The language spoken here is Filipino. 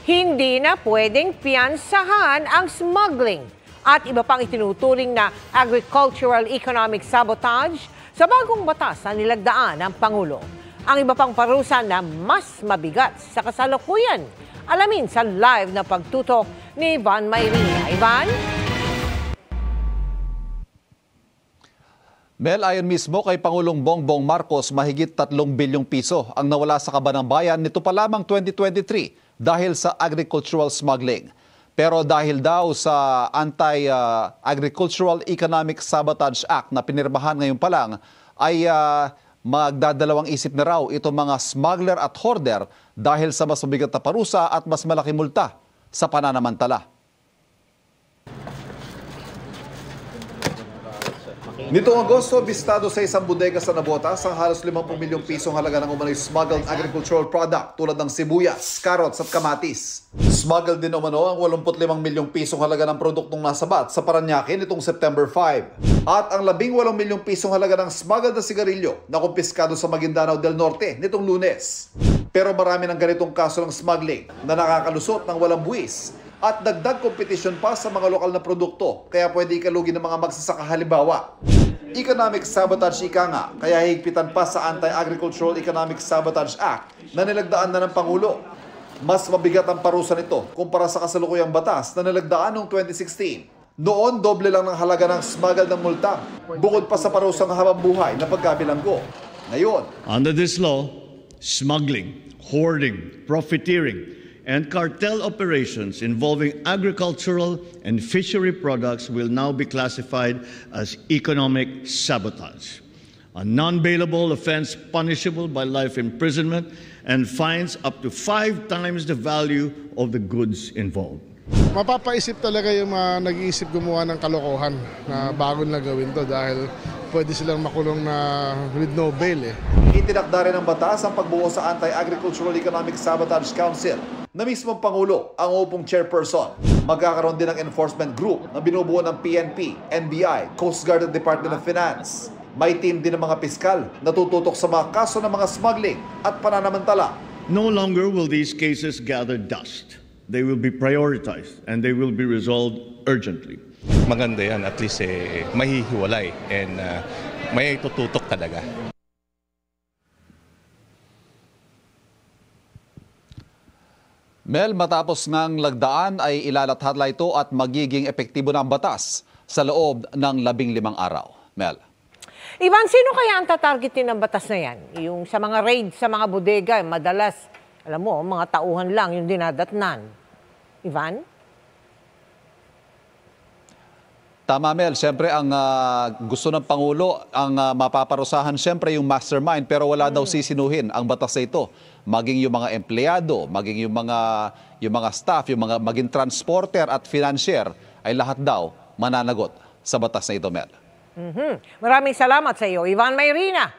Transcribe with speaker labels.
Speaker 1: Hindi na pwedeng piyansahan ang smuggling at iba pang itinuturing na agricultural economic sabotage sa bagong batas na nilagdaan ng Pangulo. Ang iba pang parusa na mas mabigat sa kasalukuyan. Alamin sa live na pagtutok ni Ivan Mayrina. Ivan?
Speaker 2: Mel, ayon mismo kay Pangulong Bongbong Marcos, mahigit 3 bilyong piso ang nawala sa kaban ng bayan nito pa lamang 2023 dahil sa agricultural smuggling. Pero dahil daw sa Anti-Agricultural Economic Sabotage Act na pinirmahan ngayon pa lang, ay magdadalawang isip na raw itong mga smuggler at hoarder dahil sa mas mabigat na parusa at mas malaki multa sa pananamantala. Nitong Agosto, bistado sa isang bodega sa Navotas ang halos 50 milyong pisong halaga ng umano'y smuggled agricultural product tulad ng sibuyas, carrots at kamatis. Smuggled din umano ang 85 milyong pisong halaga ng produktong nasabat sa Parañaque nitong September 5. At ang 18 milyong pisong halaga ng smuggled na sigarilyo na kumpiskado sa Maguindanao del Norte nitong Lunes. Pero marami ng ganitong kaso ng smuggling na nakakalusot ng walang buwis at dagdag kompetisyon pa sa mga lokal na produkto, kaya pwede ikalugi ng mga magsasaka. Halimbawa, economic sabotage ika nga, kaya higpitan pa sa Anti-Agricultural Economic Sabotage Act na nilagdaan na ng Pangulo. Mas mabigat ang parusa nito kumpara sa kasalukuyang batas na nilagdaan noong 2016. Noon, doble lang ng halaga ng smuggled ng multa, bukod pa sa parusang habang buhay na pagkabilanggo. Ngayon,
Speaker 3: under this law, smuggling, hoarding, profiteering, and cartel operations involving agricultural and fishery products will now be classified as economic sabotage, a non-bailable offense punishable by life imprisonment and fines up to 5 times the value of the goods involved.
Speaker 4: Mapapaisip talaga yung mga nag-iisip gumawa ng kalokohan na bago na gawin to dahil pwede silang makulong na with no bail eh.
Speaker 2: Itinakda rin ng batas ang pagbuo sa Anti-Agricultural Economic Sabotage Council na mismong Pangulo ang upong chairperson. Magkakaroon din ng enforcement group na binubuo ng PNP, NBI, Coast Guard at Department of Finance. May team din ng mga piskal na tututok sa mga kaso ng mga smuggling at pananamantala.
Speaker 3: No longer will these cases gather dust. They will be prioritized and they will be resolved urgently.
Speaker 5: Maganda yan, at least mahihiwalay and may tututok talaga.
Speaker 2: Mel, matapos ngang lagdaan ay ilalathala ito at magiging epektibo na ang batas sa loob ng 15 araw. Mel.
Speaker 1: Ivan, sino kaya ang tatargetin ng batas na yan? Yung sa mga raid, sa mga bodega, madalas, alam mo, mga tauhan lang yung dinadatnan. Ivan?
Speaker 2: Tama, Mel. Siyempre, ang gusto ng Pangulo, ang mapaparusahan siyempre yung mastermind, pero wala daw sisinuhin ang batas na ito. Maging yung mga empleyado, maging yung mga staff, maging transporter at financier, ay lahat daw mananagot sa batas na ito, Mel.
Speaker 1: Maraming salamat sa iyo, Ivan Mayrina.